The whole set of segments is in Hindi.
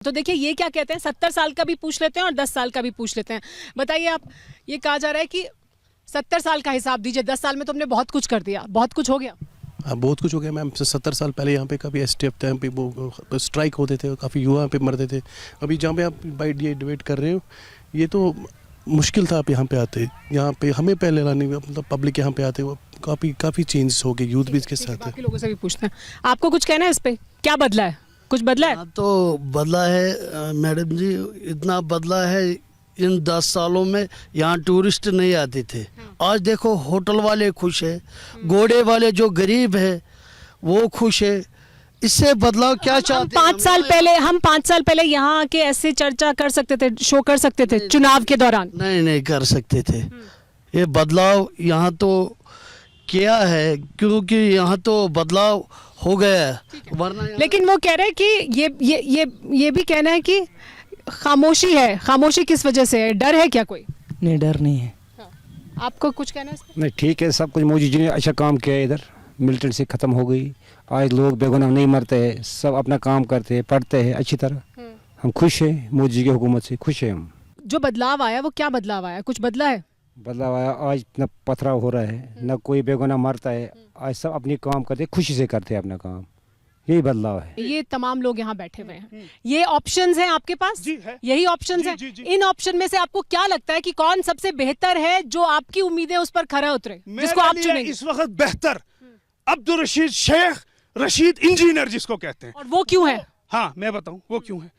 तो देखिए ये क्या कहते हैं, 70 साल का भी पूछ लेते हैं और 10 साल का भी पूछ लेते हैं। बताइए आप, ये कहा जा रहा है कि 70 साल का हिसाब दीजिए, 10 साल में तुमने बहुत कुछ कर दिया, बहुत कुछ हो गया। हाँ, बहुत कुछ हो गया मैम। 70 साल पहले यहाँ पे काफ़ी एसटीएफ टाइम पे वो स्ट्राइक होते थे, काफ़ी युवा पे मरते थे। अभी जहाँ पे आप बाइट ये डिबेट कर रहे हो, ये तो मुश्किल था आप यहाँ पे आते। यहाँ पे हमें पहले लाने मतलब पब्लिक यहाँ पे आते, वो काफ़ी चेंज हो गए, यूथ भी इसके साथ है। बाकी लोगों से भी पूछते हैं, आपको कुछ कहना है इस पे, क्या बदला है? कुछ बदला है? हाँ, तो बदला है मैडम जी, इतना बदला है। इन 10 सालों में यहाँ टूरिस्ट नहीं आते थे। आज देखो होटल वाले खुश है, घोड़े वाले जो गरीब है वो खुश है। इससे बदलाव क्या चाहते हैं? हम 5 साल पहले यहाँ आके ऐसे चर्चा कर सकते थे, शो कर सकते थे चुनाव के दौरान? नहीं कर सकते थे। ये बदलाव यहाँ तो किया है, क्योंकि यहाँ तो बदलाव हो गया है। वरना लेकिन वो कह रहे हैं कि ये भी कहना है कि खामोशी है। खामोशी किस वजह से है? डर है क्या कोई? नहीं, डर नहीं है। आपको कुछ कहना है इस पे? नहीं, ठीक है, सब कुछ मोदी जी ने अच्छा काम किया है। इधर मिलिटेंट से ख़त्म हो गई, आज लोग बेगुनाह नहीं मरते हैं, सब अपना काम करते हैं, पढ़ते हैं अच्छी तरह। हम खुश हैं, मोदी जी की हुकूमत से खुश हैं हम। जो बदलाव आया वो क्या बदलाव आया? कुछ बदला है? बदलाव आया, आज न पथराव हो रहा है, न कोई बेगुनाह मरता है। आज सब अपनी काम करते, खुशी से करते हैं अपना काम, यही बदलाव है। ये तमाम लोग यहाँ बैठे हुए हैं, ये ऑप्शंस हैं आपके पास? जी है। यही ऑप्शंस हैं। इन ऑप्शन में से आपको क्या लगता है कि कौन सबसे बेहतर है, जो आपकी उम्मीदें उस पर खरा उतरे, जिसको आप चुनेंगे? इस वक्त बेहतर अब्दुल रशीद शेख रशीद इंजीनियर जिसको कहते हैं। और वो क्यों है? हाँ, मैं बताऊं वो क्यों है।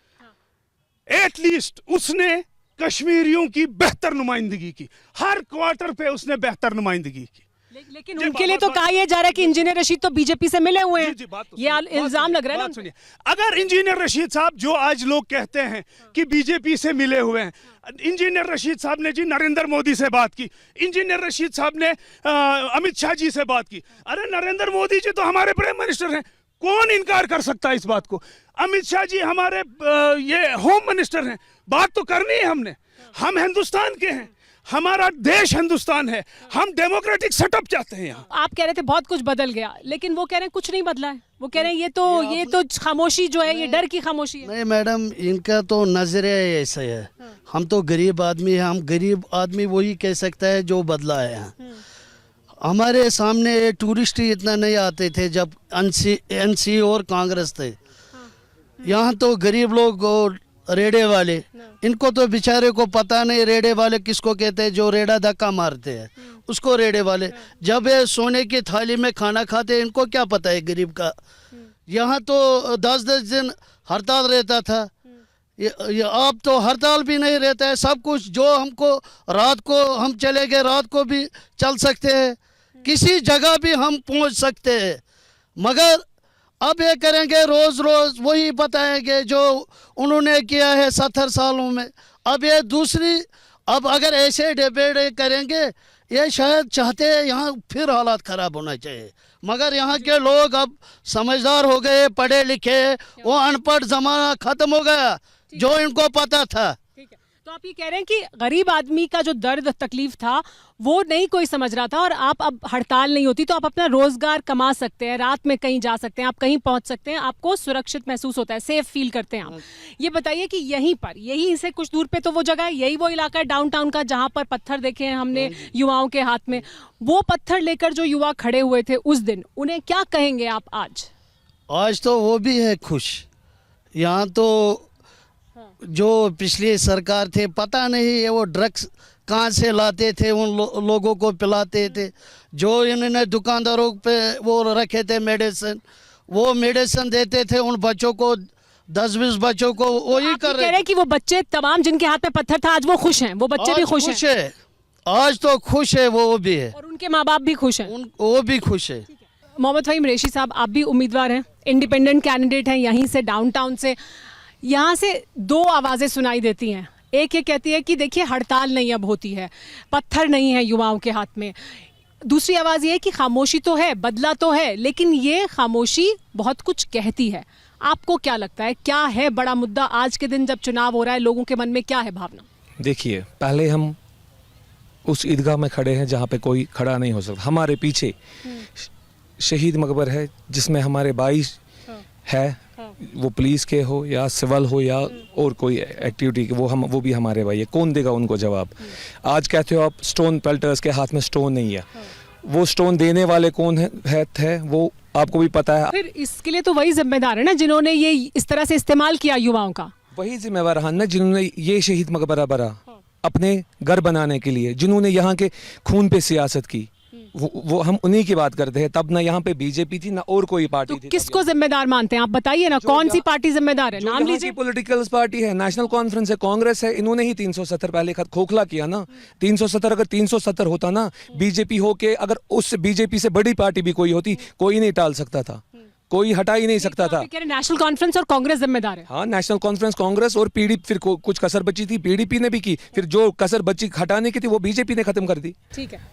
एटलीस्ट उसने कश्मीरियों की बेहतर नुमाइंदगी की, हर क्वार्टर पे उसने बेहतर नुमाइंदगी की। लेकिन उनके लिए तो कहा यह जा रहा है कि इंजीनियर रशीद तो बीजेपी से मिले हुए हैं। ये इल्जाम लग रहा है ना। सुनिए, अगर इंजीनियर रशीद साहब, जो आज लोग कहते हैं कि बीजेपी से मिले हुए हैं, इंजीनियर रशीद साहब ने जी नरेंद्र मोदी से बात की, इंजीनियर रशीद साहब ने अमित शाह जी से बात की। अरे नरेंद्र मोदी जी तो हमारे प्राइम मिनिस्टर हैं, कौन इनकार कर सकता है इस बात को? अमित शाह जी हमारे ये होम मिनिस्टर हैं, बात तो करनी है हमने। हम हिंदुस्तान के हैं, हमारा देश हिंदुस्तान है, हम डेमोक्रेटिक सेटअप चाहते हैं यहाँ। आप कह रहे थे बहुत कुछ बदल गया, लेकिन वो कह रहे हैं कुछ नहीं बदला है। वो कह रहे हैं ये तो खामोशी जो है, ये डर की खामोशी है। नहीं मैडम, इनका तो नजरिया ऐसा है। हम तो गरीब आदमी हैं, हम गरीब आदमी वही कह सकता है जो बदला है यहाँ। हमारे सामने टूरिस्ट ही इतना नहीं आते थे जब एनसी और कांग्रेस थे। यहाँ तो गरीब लोग और रेड़े वाले, इनको तो बेचारे को पता नहीं रेड़े वाले किसको कहते हैं, जो रेड़ा धक्का मारते हैं उसको रेड़े वाले। जब ये सोने की थाली में खाना खाते हैं, इनको क्या पता है गरीब का। यहाँ तो 10-10 दिन हड़ताल रहता था, ये अब तो हड़ताल भी नहीं रहता है। सब कुछ जो हमको रात को हम चले गए, रात को भी चल सकते हैं, किसी जगह भी हम पहुँच सकते हैं। मगर अब ये करेंगे रोज रोज वही बताएंगे जो उन्होंने किया है 70 सालों में। अब ये दूसरी, अब अगर ऐसे डिबेट करेंगे, ये शायद चाहते हैं यहाँ फिर हालात ख़राब होना चाहिए। मगर यहाँ के लोग अब समझदार हो गए, पढ़े लिखे, वो अनपढ़ ज़माना ख़त्म हो गया जो इनको पता था। तो आप ये कह रहे हैं कि गरीब आदमी का जो दर्द तकलीफ था वो नहीं कोई समझ रहा था, और आप अब हड़ताल नहीं होती तो आप अपना रोजगार कमा सकते हैं, रात में कहीं जा सकते हैं, आप कहीं पहुंच सकते हैं, आपको सुरक्षित महसूस होता है, सेफ फील करते हैं आप। ये बताइए कि यहीं से कुछ दूर पे तो वो जगह है, यही वो इलाका है डाउनटाउन का जहां पर पत्थर देखे हैं हमने युवाओं के हाथ में। वो पत्थर लेकर जो युवा खड़े हुए थे उस दिन, उन्हें क्या कहेंगे आप आज? आज तो वो भी है खुश। यहाँ तो जो पिछली सरकार थे, पता नहीं ये वो ड्रग्स कहाँ से लाते थे, उन लोगों को पिलाते थे। जो इन्होंने दुकानदारों पे वो रखे थे मेडिसिन, वो मेडिसिन देते थे उन बच्चों को, 10-20 बच्चों को वही कर रहे हैं। कि वो बच्चे तमाम जिनके हाथ में पत्थर था आज वो खुश हैं, वो बच्चे भी खुश हैं। आज तो खुश है, वो भी है, और उनके माँ बाप भी खुश हैं, वो भी खुश है। मोहम्मद फ़हीम रेशी साहब, आप भी उम्मीदवार हैं, इंडिपेंडेंट कैंडिडेट हैं, यहीं से डाउनटाउन से। यहाँ से 2 आवाज़ें सुनाई देती हैं। एक ये कहती है कि देखिए हड़ताल नहीं अब होती है, पत्थर नहीं है युवाओं के हाथ में। दूसरी आवाज़ ये है कि खामोशी तो है, बदला तो है, लेकिन ये खामोशी बहुत कुछ कहती है। आपको क्या लगता है, क्या है बड़ा मुद्दा आज के दिन जब चुनाव हो रहा है, लोगों के मन में क्या है भावना? देखिए, पहले हम उस ईदगाह में खड़े हैं जहाँ पे कोई खड़ा नहीं हो सकता। हमारे पीछे शहीद मकबर है जिसमें हमारे 22 है वो पुलिस के हो या सिविल हो या और कोई एक्टिविटी के, वो भी हमारे भाई है। कौन देगा उनको जवाब? आज कहते हो आप स्टोन पेल्टर्स के हाथ में स्टोन नहीं है, वो स्टोन देने वाले कौन है वो आपको भी पता है। फिर इसके लिए तो वही जिम्मेदार है ना जिन्होंने ये इस तरह से इस्तेमाल किया युवाओं का। वही जिम्मेवार हैं ना जिन्होंने ये शहीद मकबरा बना अपने घर बनाने के लिए, जिन्होंने यहाँ के खून पे सियासत की, वो हम उन्हीं की बात करते हैं। तब ना यहाँ पे बीजेपी थी ना और कोई पार्टी तो थी। किसको जिम्मेदार मानते हैं आप बताइए ना, कौन सी पार्टी जिम्मेदार है? नाम लीजिए। पॉलिटिकल पार्टी है, नेशनल कॉन्फ्रेंस है, कांग्रेस है, इन्होंने ही 370 पहले खोखला किया ना। 370 अगर 370 होता ना बीजेपी हो के, अगर उस बीजेपी से बड़ी पार्टी भी कोई होती, कोई नहीं टाल सकता था, कोई हटा ही नहीं सकता था। नेशनल कॉन्फ्रेंस और कांग्रेस जिम्मेदार है। हाँ, नेशनल कॉन्फ्रेंस, कांग्रेस और पीडीपी, फिर कुछ कसर बची थी पीडीपी ने भी की, फिर जो कसर बची हटाने की थी वो बीजेपी ने खत्म कर दी। ठीक है।